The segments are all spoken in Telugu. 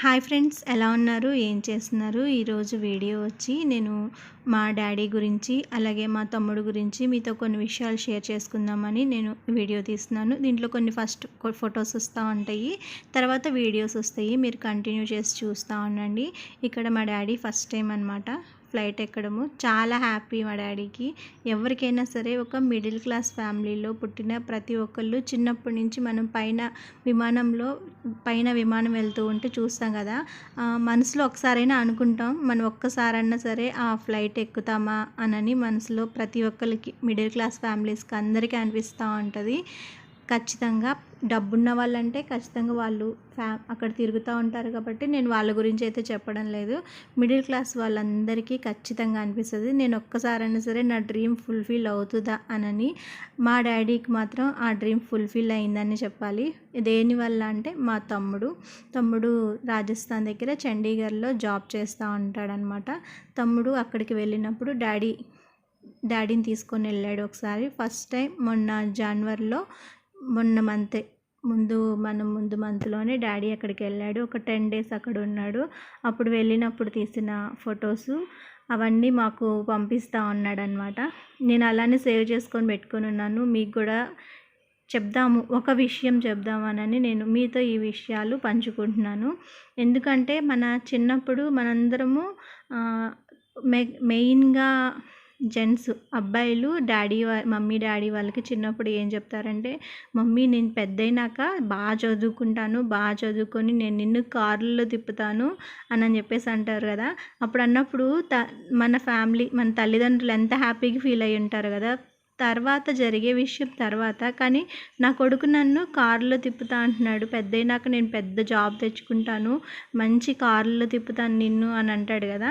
హాయ్ ఫ్రెండ్స్, ఎలా ఉన్నారు? ఏం చేస్తున్నారు? ఈరోజు వీడియో వచ్చి నేను మా డాడీ గురించి అలాగే మా తమ్ముడు గురించి మీతో కొన్ని విషయాలు షేర్ చేసుకుందామని నేను వీడియో తీస్తున్నాను. దీంట్లో కొన్ని ఫస్ట్ ఫొటోస్ వస్తూ ఉంటాయి, తర్వాత వీడియోస్ వస్తాయి. మీరు కంటిన్యూ చేసి చూస్తూ ఉండండి. ఇక్కడ మా డాడీ ఫస్ట్ టైం అనమాట ఫ్లైట్ ఎక్కడము. చాలా హ్యాపీ మా డాడీకి. ఎవరికైనా సరే ఒక మిడిల్ క్లాస్ ఫ్యామిలీలో పుట్టిన ప్రతి ఒక్కళ్ళు చిన్నప్పటి నుంచి మనం విమానం వెళ్తూ ఉంటే చూస్తాం కదా, మనసులో ఒకసారైనా అనుకుంటాం మనం ఒక్కసారన్నా సరే ఆ ఫ్లైట్ ఎక్కుతామా అనని మనసులో ప్రతి ఒక్కరికి మిడిల్ క్లాస్ ఫ్యామిలీస్కి అందరికీ అనిపిస్తూ ఉంటుంది. ఖచ్చితంగా డబ్బున్న వాళ్ళంటే ఖచ్చితంగా వాళ్ళు అక్కడ తిరుగుతూ ఉంటారు కాబట్టి నేను వాళ్ళ గురించి అయితే చెప్పడం లేదు. మిడిల్ క్లాస్ వాళ్ళందరికీ ఖచ్చితంగా అనిపిస్తుంది, నేను ఒక్కసారైనా సరే నా డ్రీమ్ ఫుల్ఫిల్ అవుతుందా అనని. మా డాడీకి మాత్రం ఆ డ్రీమ్ ఫుల్ఫిల్ అయిందని చెప్పాలి. దేనివల్ల అంటే మా తమ్ముడు రాజస్థాన్ దగ్గర చండీగఢ్లో జాబ్ చేస్తూ ఉంటాడనమాట. తమ్ముడు అక్కడికి వెళ్ళినప్పుడు డాడీని తీసుకొని వెళ్ళాడు ఒకసారి. ఫస్ట్ టైం మొన్న ముందు మంత్లోనే డాడీ అక్కడికి వెళ్ళాడు. ఒక 10 days అక్కడ ఉన్నాడు. అప్పుడు వెళ్ళినప్పుడు తీసిన ఫొటోస్ అవన్నీ మాకు పంపిస్తూ ఉన్నాడనమాట. నేను అలానే సేవ్ చేసుకొని పెట్టుకొని ఉన్నాను. మీకు కూడా ఒక విషయం చెప్దామనని నేను మీతో ఈ విషయాలు పంచుకుంటున్నాను. ఎందుకంటే మన చిన్నప్పుడు మనందరము మెయిన్గా జెంట్స్ అబ్బాయిలు మమ్మీ డాడీ వాళ్ళకి చిన్నప్పుడు ఏం చెప్తారంటే, మమ్మీ నేను పెద్దయినాక బాగా చదువుకొని నేను నిన్ను కార్లలో తిప్పుతాను అని చెప్పేసి అంటారు కదా. అప్పుడు అన్నప్పుడు మన తల్లిదండ్రులు ఎంత హ్యాపీగా ఫీల్ అయ్యి ఉంటారు కదా. తర్వాత జరిగే విషయం తర్వాత, కానీ నా కొడుకు నన్ను కారులో తిప్పుతా అంటున్నాడు, పెద్దయినాక నేను పెద్ద జాబ్ తెచ్చుకుంటాను, మంచి కారులో తిప్పుతాను నిన్ను అని అంటాడు కదా.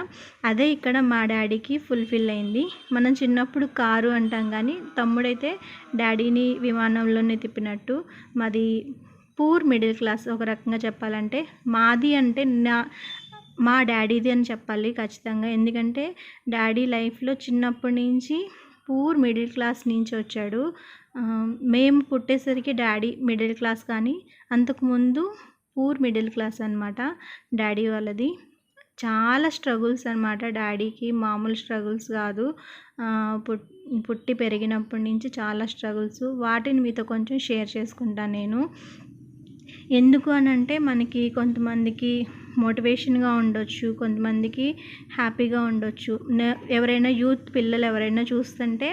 అదే ఇక్కడ మా డాడీకి ఫుల్ఫిల్ అయింది. మనం చిన్నప్పుడు కారు అంటాం, కానీ తమ్ముడైతే డాడీని విమానంలోనే తిప్పినట్టు. మాది పూర్ మిడిల్ క్లాస్ ఒక రకంగా చెప్పాలంటే. మాది అంటే మా డాడీది అని చెప్పాలి ఖచ్చితంగా. ఎందుకంటే డాడీ లైఫ్లో చిన్నప్పటి నుంచి పూర్ మిడిల్ క్లాస్ నుంచి వచ్చాడు. మేము పుట్టేసరికి డాడీ మిడిల్ క్లాస్, కానీ అంతకుముందు పూర్ మిడిల్ క్లాస్ అనమాట డాడీ వాళ్ళది. చాలా స్ట్రగుల్స్ అనమాట డాడీకి, మామూలు స్ట్రగుల్స్ కాదు. పుట్టి పెరిగినప్పటి నుంచి చాలా స్ట్రగుల్స్. వాటిని మీతో కొంచెం షేర్ చేసుకుంటాను నేను. ఎందుకు అని అంటే, మనకి కొంతమందికి మోటివేషన్గా ఉండొచ్చు, కొంతమందికి హ్యాపీగా ఉండొచ్చు. ఎవరైనా యూత్ పిల్లలు ఎవరైనా చూస్తుంటే,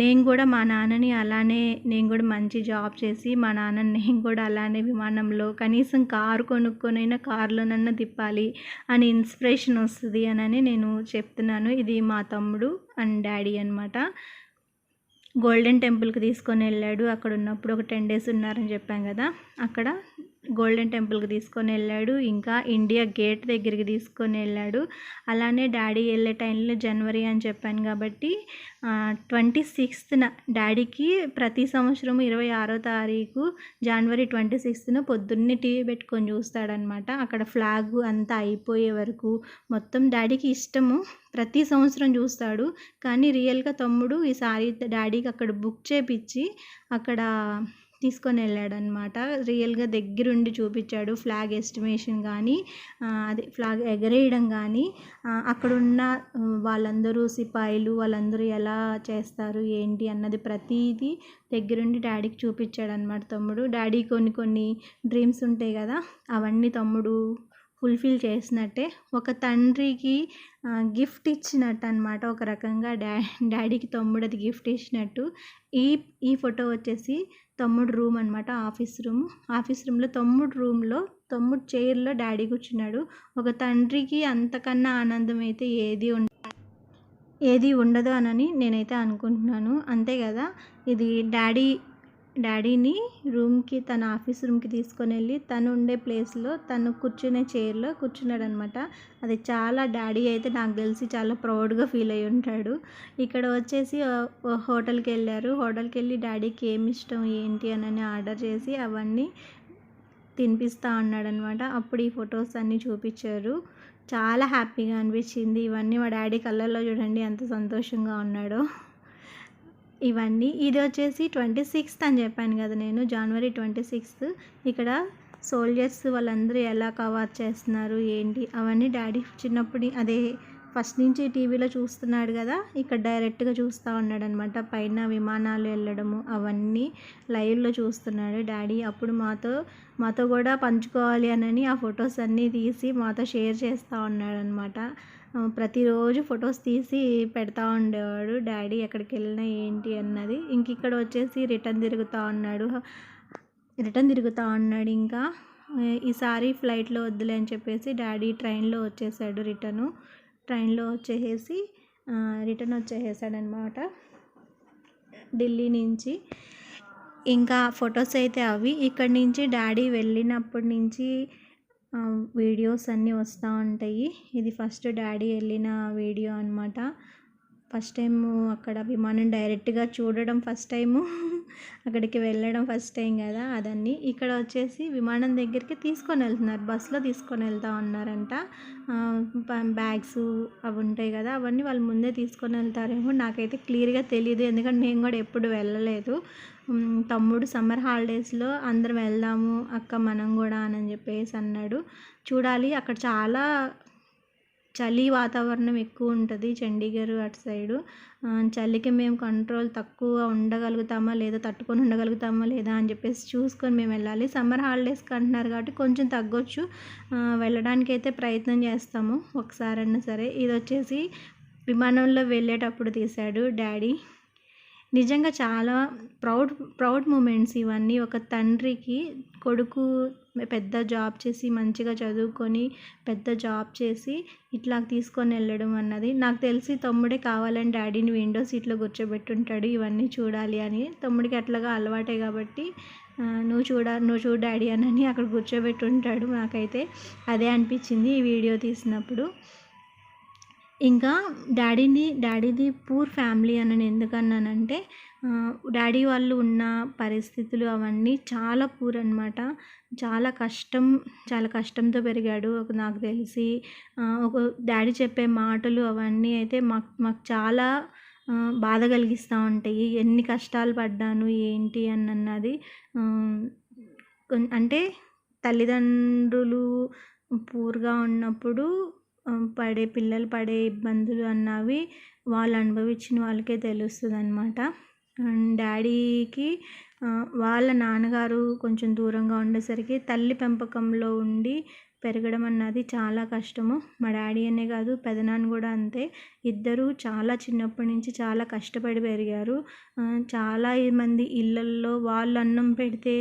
నేను కూడా మా నాన్నని అలానే, నేను కూడా మంచి జాబ్ చేసి మా నాన్నని నేను కూడా అలానే విమానంలో కనీసం కారు కొనుక్కొనైనా కారులోనన్నా తిప్పాలి అని ఇన్స్పిరేషన్ వస్తుంది అని నేను చెప్తున్నాను. ఇది మా తమ్ముడు అండ్ డాడీ అనమాట. గోల్డెన్ టెంపుల్కి తీసుకొని వెళ్ళాడు. అక్కడ ఉన్నప్పుడు ఒక 10 days ఉన్నారని చెప్పాం కదా, అక్కడ గోల్డెన్ టెంపుల్కి తీసుకొని వెళ్ళాడు. ఇంకా ఇండియా గేట్ దగ్గరికి తీసుకొని వెళ్ళాడు. అలానే డాడీ వెళ్ళే టైంలో జనవరి అని చెప్పాను కాబట్టి 26న డాడీకి ప్రతి సంవత్సరం 26వ తారీఖు జనవరి 26న పొద్దున్నే టీవీ పెట్టుకొని చూస్తాడనమాట. అక్కడ ఫ్లాగ్ అంతా అయిపోయే వరకు మొత్తం డాడీకి ఇష్టము, ప్రతి సంవత్సరం చూస్తాడు. కానీ రియల్గా తమ్ముడు ఈసారి డాడీకి అక్కడ బుక్ చేపించి అక్కడ తీసుకొని వెళ్ళాడనమాట. రియల్గా దగ్గరుండి చూపించాడు. ఫ్లాగ్ ఎస్టిమేషన్ కానీ, అది ఫ్లాగ్ ఎగరేయడం కానీ, అక్కడున్న వాళ్ళందరూ సిపాయిలు వాళ్ళందరూ ఎలా చేస్తారు ఏంటి అన్నది ప్రతిదీ దగ్గరుండి డాడీకి చూపించాడనమాట తమ్ముడు. డాడీ కొన్ని డ్రీమ్స్ ఉంటాయి కదా, అవన్నీ తమ్ముడు ఫుల్ఫిల్ చేసినట్టే. ఒక తండ్రికి గిఫ్ట్ ఇచ్చినట్టు అనమాట. ఒక రకంగా డాడీకి తమ్ముడు అది గిఫ్ట్ ఇచ్చినట్టు. ఈ ఫోటో వచ్చేసి తమ్ముడు రూమ్ అనమాట, ఆఫీస్ రూమ్లో తమ్ముడు చైర్లో డాడీ కూర్చున్నాడు. ఒక తండ్రికి అంతకన్నా ఆనందం అయితే ఏది ఉండదు అని నేనైతే అనుకుంటున్నాను. అంతే కదా. ఇది డాడీని తన ఆఫీస్ రూమ్కి తీసుకొని వెళ్ళి తను ఉండే ప్లేస్లో తను కూర్చునే చైర్లో కూర్చున్నాడు అనమాట. అది చాలా డాడీ అయితే నాకు తెలిసి చాలా ప్రౌడ్గా ఫీల్ అయ్యి ఉంటాడు. ఇక్కడ వచ్చేసి హోటల్కి వెళ్ళి డాడీకి ఏమి ఇష్టం ఏంటి అని ఆర్డర్ చేసి అవన్నీ తినిపిస్తూ ఉన్నాడనమాట. అప్పుడు ఈ ఫొటోస్ అన్నీ చూపించారు. చాలా హ్యాపీగా అనిపించింది. ఇవన్నీ మా డాడీ కళ్ళల్లో చూడండి ఎంత సంతోషంగా ఉన్నాడో. ఇవన్నీ ఇది వచ్చేసి 26th అని చెప్పాను కదా నేను, జనవరి 26th. ఇక్కడ సోల్జర్స్ వాళ్ళందరూ ఎలా కవర్ చేస్తున్నారు ఏంటి అవన్నీ డాడీ చిన్నప్పుడు అదే ఫస్ట్ నుంచి టీవీలో చూస్తున్నాడు కదా, ఇక్కడ డైరెక్ట్గా చూస్తూ ఉన్నాడనమాట. పైన విమానాలు వెళ్ళడము అవన్నీ లైవ్లో చూస్తున్నాడు డాడీ. అప్పుడు మాతో కూడా పంచుకోవాలి అని ఆ ఫొటోస్ అన్నీ తీసి మాతో షేర్ చేస్తూ ఉన్నాడనమాట. ప్రతిరోజు ఫొటోస్ తీసి పెడతా ఉండేవాడు డాడీ ఎక్కడికి వెళ్ళినా ఏంటి అన్నది. ఇంక ఇక్కడ వచ్చేసి రిటర్న్ తిరుగుతూ ఉన్నాడు. ఇంకా ఈసారి ఫ్లైట్లో వద్దులే అని చెప్పేసి డాడీ ట్రైన్లో వచ్చేసాడు. ట్రైన్లో రిటర్న్ వచ్చేసాడనమాట ఢిల్లీ నుంచి. ఇంకా ఫొటోస్ అయితే అవి. ఇక్కడి నుంచి డాడీ వెళ్ళినప్పటి నుంచి వీడియోస్ అన్నీ వస్తూ ఉంటాయి. ఇది ఫస్ట్ డాడీ వెళ్ళిన వీడియో అనమాట. ఫస్ట్ టైము అక్కడ విమానం డైరెక్ట్గా చూడడం ఫస్ట్ టైము, అక్కడికి వెళ్ళడం ఫస్ట్ టైం కదా అదన్నీ. ఇక్కడ వచ్చేసి విమానం దగ్గరికి తీసుకొని వెళ్తున్నారు, బస్సులో తీసుకొని వెళ్తూ ఉన్నారంట. బ్యాగ్స్ అవి ఉంటాయి కదా, అవన్నీ వాళ్ళు ముందే తీసుకొని వెళ్తారేమో, నాకైతే క్లియర్గా తెలియదు, ఎందుకంటే నేను కూడా ఎప్పుడు వెళ్ళలేదు. తమ్ముడు సమ్మర్ హాలిడేస్లో అందరం వెళ్దాము అక్క మనం కూడా అని చెప్పేసి అన్నాడు. చూడాలి, అక్కడ చాలా చలి వాతావరణం ఎక్కువ ఉంటుంది చండీగఢ్ అటు సైడు. చలికి మేము కంట్రోల్ తక్కువ ఉండగలుగుతామా లేదా, తట్టుకొని ఉండగలుగుతామా లేదా అని చెప్పేసి చూసుకొని మేము వెళ్ళాలి. సమ్మర్ హాలిడేస్కి అంటున్నారు కాబట్టి కొంచెం తగ్గొచ్చు, వెళ్ళడానికి అయితే ప్రయత్నం చేస్తాము ఒకసారన్నా సరే. ఇది వచ్చేసి విమానంలో వెళ్ళేటప్పుడు తీశాడు డాడీ. నిజంగా చాలా ప్రౌడ్ మూమెంట్స్ ఇవన్నీ. ఒక తండ్రికి కొడుకు పెద్ద జాబ్ చేసి మంచిగా చదువుకొని పెద్ద జాబ్ చేసి ఇట్లా తీసుకొని వెళ్ళడం అన్నది. నాకు తెలిసి తమ్ముడే కావాలని డాడీని విండో సీట్లో కూర్చోబెట్టుంటాడు ఇవన్నీ చూడాలి అని. తమ్ముడికి అట్లాగా అలవాటే కాబట్టి నువ్వు చూడు డాడీ అని అక్కడ కూర్చోబెట్టుంటాడు. నాకైతే అదే అనిపించింది ఈ వీడియో తీసినప్పుడు. ఇంకా డాడీది పూర్ ఫ్యామిలీ అని ఎందుకన్నానంటే, డాడీ వాళ్ళు ఉన్న పరిస్థితులు అవన్నీ చాలా పూర్ అనమాట. చాలా కష్టంతో పెరిగాడు నాకు తెలిసి. ఒక డాడీ చెప్పే మాటలు అవన్నీ అయితే మాకు చాలా బాధ కలిగిస్తూ ఉంటాయి. ఎన్ని కష్టాలు పడ్డాను ఏంటి అన్నది. అంటే తల్లిదండ్రులు పూర్గా ఉన్నప్పుడు పిల్లలు పడే ఇబ్బందులు అన్నవి వాళ్ళు అనుభవించిన వాళ్ళకే తెలుస్తుంది అనమాట. డాడీకి వాళ్ళ నాన్నగారు కొంచెం దూరంగా ఉండేసరికి తల్లి పెంపకంలో ఉండి పెరగడం అన్నది చాలా కష్టము. మా డాడీ అనే కాదు, పెదనాన్న కూడా అంతే. ఇద్దరు చాలా చిన్నప్పటి నుంచి చాలా కష్టపడి పెరిగారు. చాలా మంది ఇళ్ళల్లో వాళ్ళు అన్నం పెడితే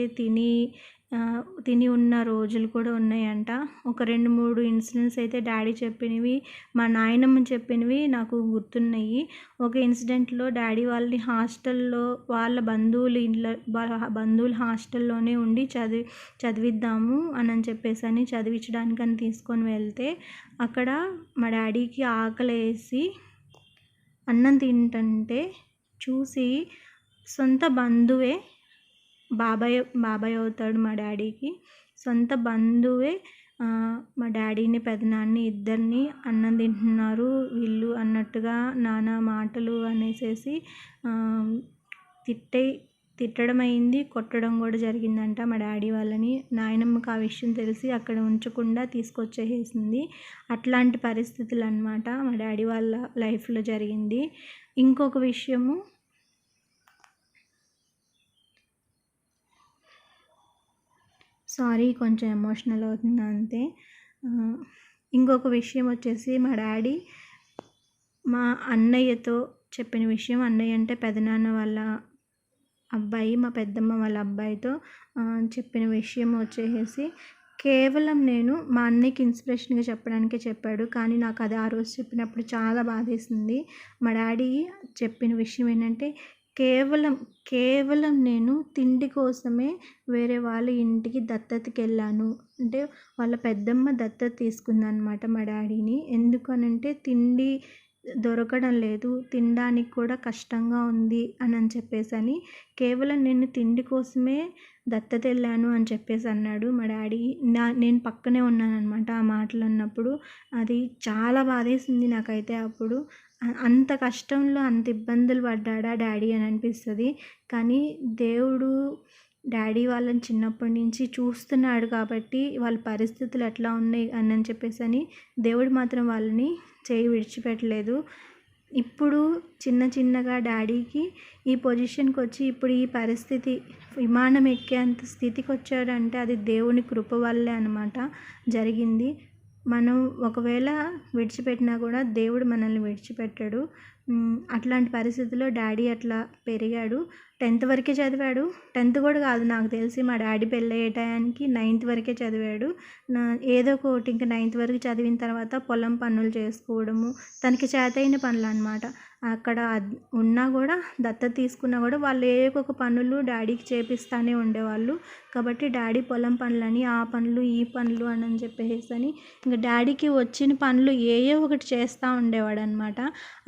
తిని ఉన్న రోజులు కూడా ఉన్నాయంట. ఒక 2-3 ఇన్సిడెంట్స్ అయితే డాడీ చెప్పినవి, మా నాయనమ్మ చెప్పినవి నాకు గుర్తున్నాయి. ఒక ఇన్సిడెంట్లో డాడీ వాళ్ళని హాస్టల్లో వాళ్ళ బంధువుల హాస్టల్లోనే ఉండి చదివిద్దాము అని చెప్పేసి చదివించడానికని తీసుకొని వెళ్తే అక్కడ మా డాడీకి ఆకలేసి అన్నం తింటుంటే చూసి సొంత బంధువే, బాబాయ్ అవుతాడు మా డాడీకి, సొంత బంధువే మా డాడీని పెదనాన్ని ఇద్దరిని అన్నం తింటున్నారు వీళ్ళు అన్నట్టుగా నానా మాటలు అనేసేసి తిట్టడం అయింది, కొట్టడం కూడా జరిగిందంట మా డాడీ వాళ్ళని. నాయనమ్మకి ఆ విషయం తెలిసి అక్కడ ఉంచకుండా తీసుకొచ్చేసింది. అట్లాంటి పరిస్థితులు అన్నమాట మా డాడీ వాళ్ళ లైఫ్లో జరిగింది. ఇంకొక విషయము, సారీ కొంచెం ఎమోషనల్ అవుతుంది అంతే. ఇంకొక విషయం వచ్చేసి మా డాడీ మా అన్నయ్యతో చెప్పిన విషయం. అన్నయ్య అంటే పెదనాన్న వాళ్ళ అబ్బాయి, మా పెద్దమ్మ వాళ్ళ అబ్బాయితో చెప్పిన విషయం వచ్చేసి, కేవలం నేను మా అన్నయ్యకి ఇన్స్పిరేషన్గా చెప్పడానికే చెప్పాడు, కానీ నాకు అది ఆ రోజు చెప్పినప్పుడు చాలా బాధేసింది. మా డాడీ చెప్పిన విషయం ఏంటంటే, కేవలం నేను తిండి కోసమే వేరే వాళ్ళ ఇంటికి దత్తతకి వెళ్ళాను. అంటే వాళ్ళ పెద్దమ్మ దత్తత తీసుకుందనమాట మా డాడీని. ఎందుకనంటే తిండి దొరకడం లేదు, తినడానికి కూడా కష్టంగా ఉంది అని చెప్పేసి కేవలం నేను తిండి కోసమే దత్తత వెళ్ళాను అని చెప్పేసి అన్నాడు మా డాడీ. నేను పక్కనే ఉన్నానన్నమాట ఆ మాటలు అన్నప్పుడు. అది చాలా బాధేసింది నాకైతే అప్పుడు. అంత కష్టంలో అంత ఇబ్బందులు పడ్డాడా డాడీ అని అనిపిస్తుంది. కానీ దేవుడు డాడీ వాళ్ళని చిన్నప్పటి నుంచి చూస్తున్నాడు కాబట్టి వాళ్ళ పరిస్థితులు ఎట్లా ఉన్నాయి అని చెప్పేసి దేవుడు మాత్రం వాళ్ళని చేయి విడిచిపెట్టలేదు. ఇప్పుడు చిన్న చిన్నగా డాడీకి ఈ పొజిషన్కి వచ్చి ఇప్పుడు ఈ పరిస్థితి విమానం ఎక్కేంత స్థితికి వచ్చాడంటే అది దేవుని కృప వల్లే అనమాట జరిగింది. మనం ఒకవేళ విడిచిపెట్టినా కూడా దేవుడు మనల్ని విడిచిపెట్టాడు. అట్లాంటి పరిస్థితుల్లో డాడీ అట్లా పెరిగాడు. 10th వరకే చదివాడు. 10th కూడా కాదు, నాకు తెలిసి మా డాడీ పెళ్ళయ్యే టయానికి 9th వరకే చదివాడు. ఏదో ఒకటి ఇంక 9th వరకు చదివిన తర్వాత పొలం పనులు చేసుకోవడము, తనకి చేతైన పనులు అనమాట. అక్కడ ఉన్నా కూడా దత్తత తీసుకున్నా కూడా వాళ్ళు ఒక పనులు డాడీకి చేపిస్తూనే ఉండేవాళ్ళు. కాబట్టి డాడీ పొలం పనులని, ఆ పనులు ఈ పనులు అని చెప్పేసి ఇంకా డాడీకి వచ్చిన పనులు ఒకటి చేస్తూ ఉండేవాడు అనమాట.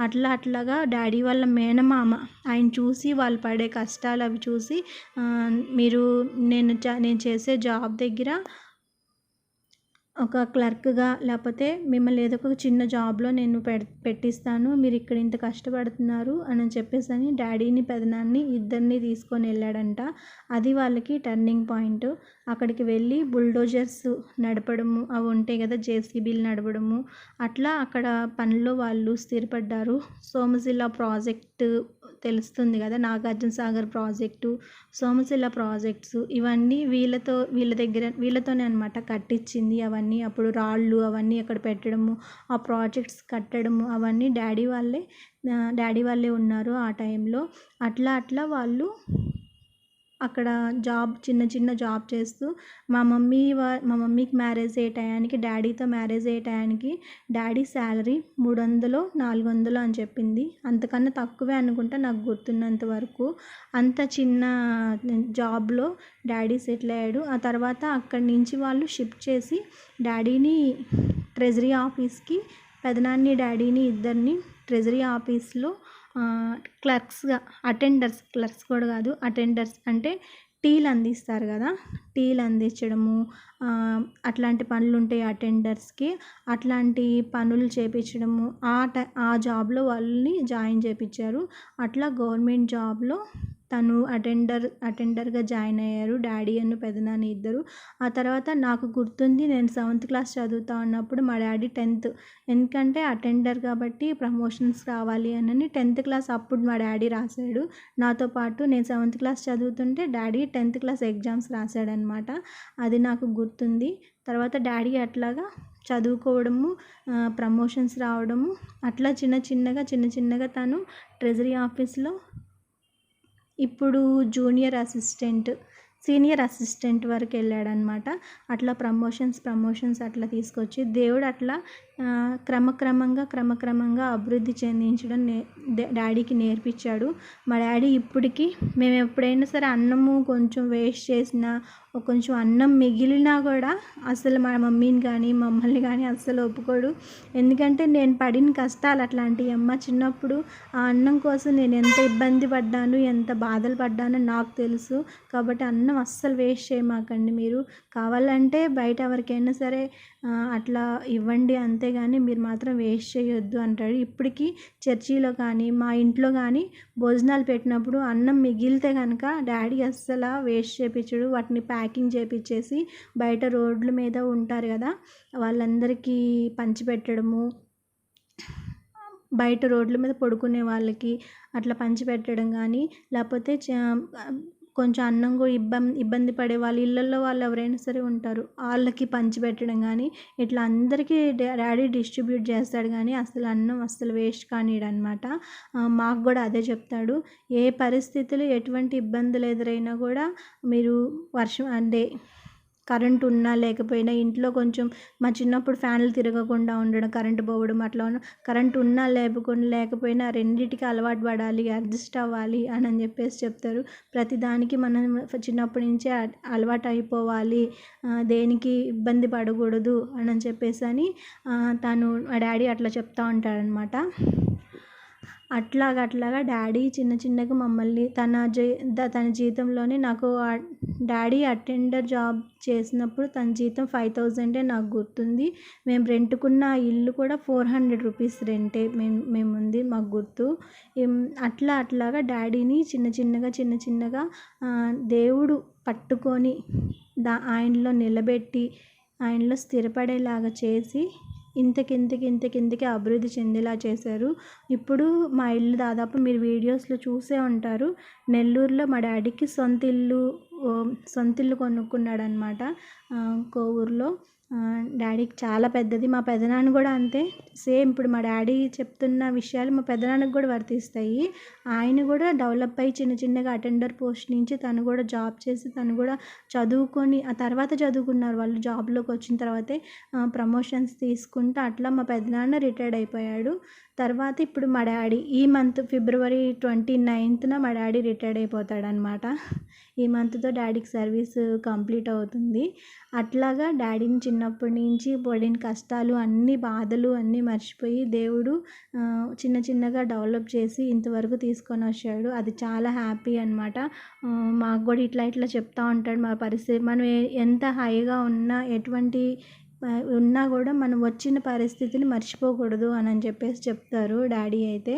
అట్లాగా డాడీ వాళ్ళ మేనమామ ఆయన చూసి వాళ్ళు పడే కష్టాలు అవి చూసి నేను చేసే జాబ్ దగ్గర ఒక క్లర్క్గా లేకపోతే మిమ్మల్ని ఏదో ఒక చిన్న జాబ్లో నేను పెట్టిస్తాను, మీరు ఇక్కడ ఇంత కష్టపడుతున్నారు అని చెప్పేసి డాడీని పెదనాన్ని ఇద్దరిని తీసుకొని వెళ్ళాడంట. అది వాళ్ళకి టర్నింగ్ పాయింట్. అక్కడికి వెళ్ళి బుల్డోజర్స్ నడపడము అవి ఉంటాయి కదా, జేసీబీలు నడపడము, అట్లా అక్కడ పనిలో వాళ్ళు స్థిరపడ్డారు. సోమశిల ప్రాజెక్టు తెలుస్తుంది కదా, నాగార్జున సాగర్ ప్రాజెక్టు, సోమశిల ప్రాజెక్ట్స్ ఇవన్నీ వీళ్ళతోనే అనమాట కట్టించింది. అవన్నీ అప్పుడు రాళ్ళు అవన్నీ అక్కడ పెట్టడము, ఆ ప్రాజెక్ట్స్ కట్టడము అవన్నీ డాడీ వాళ్ళే ఉన్నారు ఆ టైంలో. అట్లా వాళ్ళు అక్కడ చిన్న జాబ్ చేస్తూ మా మమ్మీకి మ్యారేజ్ అయ్యే టయానికి, డాడీతో మ్యారేజ్ అయ్యే టయానికి డాడీ శాలరీ 300 400 అని చెప్పింది. అంతకన్నా తక్కువే అనుకుంటా నాకు గుర్తున్నంత వరకు. అంత చిన్న జాబ్లో డాడీ సెటిల్ అయ్యాడు. ఆ తర్వాత అక్కడి నుంచి వాళ్ళు షిఫ్ట్ చేసి డాడీని ట్రెజరీ ఆఫీస్కి, పెదనాన్ని డాడీని ఇద్దరిని ట్రెజరీ ఆఫీస్లో క్లర్క్స్గా, క్లర్క్స్ కూడా కాదు, అటెండర్స్ అంటే టీలు అందిస్తారు కదా, టీలు అందించడము అట్లాంటి పనులు ఉంటాయి అటెండర్స్కి. అట్లాంటి పనులు చేయించడము ఆ జాబ్లో వాళ్ళని జాయిన్ చేయించారు. అట్లా గవర్నమెంట్ జాబ్లో తను అటెండర్గా జాయిన్ అయ్యారు డాడీ పెదనాన్న ఇద్దరు. ఆ తర్వాత నాకు గుర్తుంది, నేను 7th క్లాస్ చదువుతా ఉన్నప్పుడు మా డాడీ 10th, ఎందుకంటే అటెండర్ కాబట్టి ప్రమోషన్స్ రావాలి అని 10th క్లాస్ అప్పుడు మా డాడీ రాశాడు. నాతో పాటు నేను 7th క్లాస్ చదువుతుంటే డాడీ 10th క్లాస్ ఎగ్జామ్స్ రాశాడనమాట. అది నాకు గుర్తుంది. తర్వాత డాడీ అట్లాగా చదువుకోవడము, ప్రమోషన్స్ రావడము, అట్లా చిన్న చిన్నగా తను ట్రెజరీ ఆఫీస్లో ఇప్పుడు సీనియర్ అసిస్టెంట్ వరకు వెళ్ళాడనమాట. అట్లా ప్రమోషన్స్ అట్లా తీసుకొచ్చి దేవుడు అట్లా క్రమక్రమంగా అభివృద్ధి చెందించడం డాడీకి నేర్పించాడు. మా డాడీ ఇప్పటికీ మేము ఎప్పుడైనా సరే అన్నము కొంచెం వేస్ట్ చేసినా, కొంచెం అన్నం మిగిలినా కూడా అసలు మా మమ్మీని కానీ మమ్మల్ని కానీ అస్సలు ఒప్పుకోడు. ఎందుకంటే నేను పడిన కష్టాలు అట్లాంటివి అమ్మ. చిన్నప్పుడు ఆ అన్నం కోసం నేను ఎంత ఇబ్బంది పడ్డాను, ఎంత బాధలు పడ్డానో నాకు తెలుసు. కాబట్టి అన్నం అస్సలు వేస్ట్ చేయమాకండి, మీరు కావాలంటే బయట ఎవరికైనా సరే అట్లా ఇవ్వండి, అంతేగాని మీరు మాత్రం వేస్ట్ చేయొద్దు అంటాడు. ఇప్పటికీ చర్చిలో కానీ మా ఇంట్లో కానీ భోజనాలు పెట్టినప్పుడు అన్నం మిగిలితే కనుక డాడీ అస్సలు వేస్ట్ చేయించడు. వాటిని ప్యాకింగ్ చేయించేసి బయట రోడ్ల మీద ఉంటారు కదా వాళ్ళందరికీ పంచిపెట్టడము, బయట రోడ్ల మీద పడుకునే వాళ్ళకి అట్లా పంచిపెట్టడం కానీ, లేకపోతే కొంచెం అన్నం కూడా ఇబ్బంది పడే వాళ్ళు ఇళ్ళల్లో వాళ్ళు ఎవరైనా సరే ఉంటారు వాళ్ళకి పంచిపెట్టడం కానీ, ఇట్లా అందరికీ డాడీ డిస్ట్రిబ్యూట్ చేస్తాడు. కానీ అసలు అన్నం అస్సలు వేస్ట్ కానీయడనమాట. మాకు కూడా అదే చెప్తాడు, ఏ పరిస్థితులు ఎటువంటి ఇబ్బందులు ఎదురైనా కూడా మీరు వర్షం అంటే కరెంట్ ఉన్నా లేకపోయినా ఇంట్లో కొంచెం మా చిన్నప్పుడు ఫ్యాన్లు తిరగకుండా ఉండడం, కరెంటు పోవడం అట్లా కరెంట్ ఉన్నా లేకపోయినా రెండింటికి అలవాటు పడాలి, అడ్జస్ట్ అవ్వాలి అని చెప్పేసి చెప్తారు. ప్రతిదానికి మనం చిన్నప్పటి నుంచే అలవాటు అయిపోవాలి, దేనికి ఇబ్బంది పడకూడదు అని చెప్పేసి తను మా డాడీ అట్లా చెప్తూ ఉంటాడనమాట. అట్లాగా డాడీ చిన్న చిన్నగా మమ్మల్ని తన జీతంలోనే నాకు డాడీ అటెండర్ జాబ్ చేసినప్పుడు తన జీతం 5,000 నాకు గుర్తుంది. మేము రెంట్‌కున్న ఇల్లు కూడా 400 రూపీస్ రెంటే మేముంది మాకు గుర్తు. అట్లాగా డాడీని చిన్న చిన్నగా దేవుడు పట్టుకొని ఆయనలో నిలబెట్టి, ఆయనలో స్థిరపడేలాగా చేసి ఇంతకింతకి అభివృద్ధి చెందేలా చేశారు. ఇప్పుడు మా ఇల్లు దాదాపు మీరు వీడియోస్‌లో చూసే ఉంటారు. నెల్లూరులో మా డాడీకి సొంత ఇల్లు కొనుక్కున్నాడనమాట కోవూరులో. డాడీకి చాలా పెద్దది. మా పెదనాన్న కూడా అంతే. సేమ్ ఇప్పుడు మా డాడీ చెప్తున్న విషయాలు మా పెదనాన్నకి కూడా వర్తిస్తాయి. ఆయన కూడా డెవలప్ అయ్యి చిన్నగా అటెండర్ పోస్ట్ నుంచి తను కూడా జాబ్ చేసి తను కూడా చదువుకొని ఆ తర్వాత చదువుకున్నారు వాళ్ళు. జాబ్‌లోకి వచ్చిన తర్వాతే ప్రమోషన్స్ తీసుకుంటూ అట్లా మా పెదనాన్న రిటైర్డ్ అయిపోయాడు. తర్వాత ఇప్పుడు మా డాడీ ఈ మంత్ ఫిబ్రవరి 29న మా డాడీ రిటైర్డ్ అయిపోతాడనమాట. ఈ మంత్‌తో డాడీకి సర్వీస్ కంప్లీట్ అవుతుంది. అట్లాగా డాడీని చిన్నప్పటి నుంచి పడిన కష్టాలు అన్నీ బాధలు అన్నీ మర్చిపోయి దేవుడు చిన్నగా డెవలప్ చేసి ఇంతవరకు తీసుకొని వచ్చాడు. అది చాలా హ్యాపీ అనమాట. మాకు కూడా ఇట్లా చెప్తూ ఉంటాడు మా పరిస్థితి. మనం ఎంత హైగా ఉన్నా ఎటువంటి ఉన్నా కూడా మనం వచ్చిన పరిస్థితిని మర్చిపోకూడదు అని చెప్పేసి చెప్తారు డాడీ అయితే.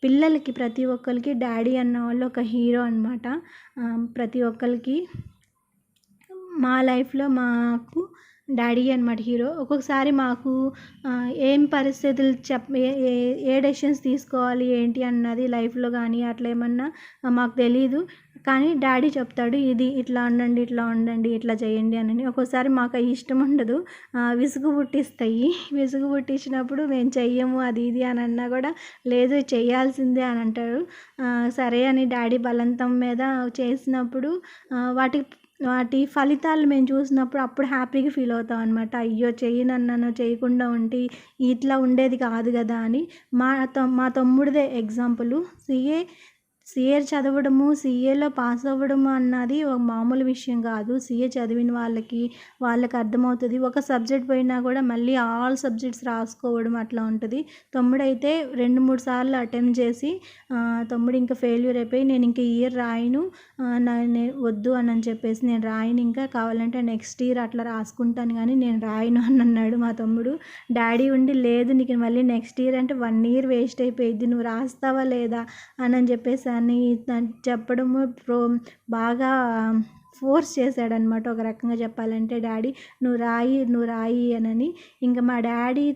పిల్లలకి ప్రతి ఒక్కరికి డాడీ అన్నవాళ్ళు ఒక హీరో అనమాట. ప్రతి ఒక్కరికి మా లైఫ్లో మాకు డాడీ అనమాట హీరో. ఒక్కొక్కసారి మాకు ఏం పరిస్థితులు ఏ డెసిషన్స్ తీసుకోవాలి ఏంటి అన్నది లైఫ్లో కానీ అట్లా ఏమన్నా మాకు తెలీదు. కానీ డాడీ చెప్తాడు, ఇది ఇట్లా ఉండండి ఇట్లా చేయండి అని. ఒక్కోసారి మాకు అవి ఇష్టం ఉండదు, విసుగు పుట్టిస్తాయి. విసుగు పుట్టించినప్పుడు మేము చెయ్యము అది ఇది అని అన్నా కూడా లేదు చేయాల్సిందే అని అంటారు. సరే అని డాడీ బలవంతం మీద చేసినప్పుడు వాటి ఫలితాలు మేము చూసినప్పుడు అప్పుడు హ్యాపీగా ఫీల్ అవుతాం అనమాట. అయ్యో చెయ్యనన్నాను చేయకుండా ఉంటే ఇట్లా ఉండేది కాదు కదా అని. మా తమ్ముడిదే ఎగ్జాంపుల్. సీఏ చదవడము, సీఏలో పాస్ అవ్వడము అన్నది ఒక మామూలు విషయం కాదు. సీఏ చదివిన వాళ్ళకి అర్థమవుతుంది. ఒక సబ్జెక్ట్ పోయినా కూడా మళ్ళీ ఆల్ సబ్జెక్ట్స్ రాసుకోవడం అట్లా ఉంటుంది. తమ్ముడైతే 2-3 సార్లు అటెంప్ట్ చేసి తమ్ముడు ఇంకా ఫెయిల్యూర్ అయిపోయి నేను ఇంక ఈ ఇయర్ రాయను, వద్దు అని చెప్పేసి నేను రాయను, ఇంకా కావాలంటే నెక్స్ట్ ఇయర్ అట్లా రాసుకుంటాను కానీ నేను రాయను అని అన్నాడు మా తమ్ముడు. డాడీ ఉండి లేదు నీకు మళ్ళీ నెక్స్ట్ ఇయర్ అంటే 1 ఇయర్ వేస్ట్ అయిపోయిద్ది, నువ్వు రాస్తావా లేదా అని చెప్పేసి అని చెప్పడము బాగా ఫోర్స్ చేశాడనమాట. ఒక రకంగా చెప్పాలంటే డాడీ నువ్వు రాయి అని. ఇంకా మా డాడీ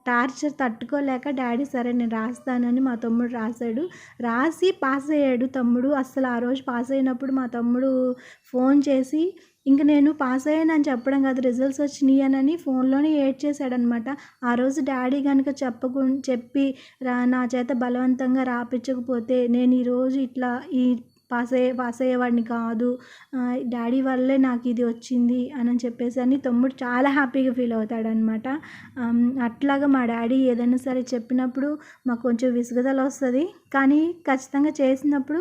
టార్చర్ తట్టుకోలేక డాడీ సరే నేను రాస్తానని మా తమ్ముడు రాశాడు. రాసి పాస్ అయ్యాడు తమ్ముడు. అస్సలు ఆ రోజు పాస్ అయినప్పుడు మా తమ్ముడు ఫోన్ చేసి ఇంక నేను పాస్ అయ్యానని చెప్పడం కాదు, రిజల్ట్స్ వచ్చినాయి అని ఫోన్లోనే ఏడ్చేశాడనమాట. ఆ రోజు డాడీ కనుక చెప్పి నా చేత బలవంతంగా రాపించకపోతే నేను ఈరోజు ఇట్లా పాస్ అయ్యేవాడిని కాదు, డాడీ వల్లే నాకు ఇది వచ్చింది అని చెప్పేసి అని తమ్ముడు చాలా హ్యాపీగా ఫీల్ అవుతాడనమాట. అట్లాగా మా డాడీ ఏదైనా సరే చెప్పినప్పుడు మాకు కొంచెం విసుగుదల వస్తుంది, కానీ ఖచ్చితంగా చేసినప్పుడు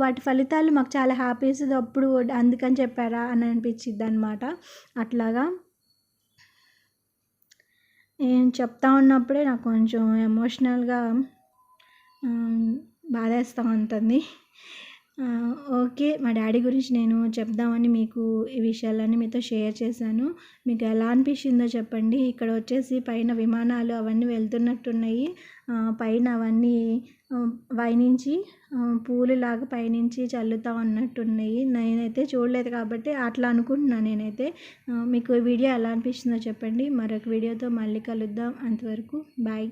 వాటి ఫలితాలు మాకు చాలా హ్యాపీ ఇస్తుంది. అప్పుడు అందుకని చెప్పారా అని అనిపించిద్ది అనమాట. అట్లాగా నేను చెప్తా ఉన్నప్పుడే నాకు కొంచెం ఎమోషనల్గా బాధేస్తూ ఉంటుంది. ఓకే, మా డాడీ గురించి నేను చెప్దామని మీకు ఈ విషయాలన్నీ మీతో షేర్ చేశాను. మీకు ఎలా అనిపించిందో చెప్పండి. ఇక్కడ వచ్చేసి పైన విమానాలు అవన్నీ వెళ్తున్నట్టున్నాయి. పైన అవన్నీ పైనుంచి పూలులాగా పైనుంచి చల్లుతూ ఉన్నట్టున్నాయి. నేనైతే చూడలేదు కాబట్టి అట్లా అనుకుంటున్నాను నేనైతే. మీకు ఈ వీడియో ఎలా అనిపించిందో చెప్పండి. మరొక వీడియోతో మళ్ళీ కలుద్దాం. అంతవరకు బాయ్.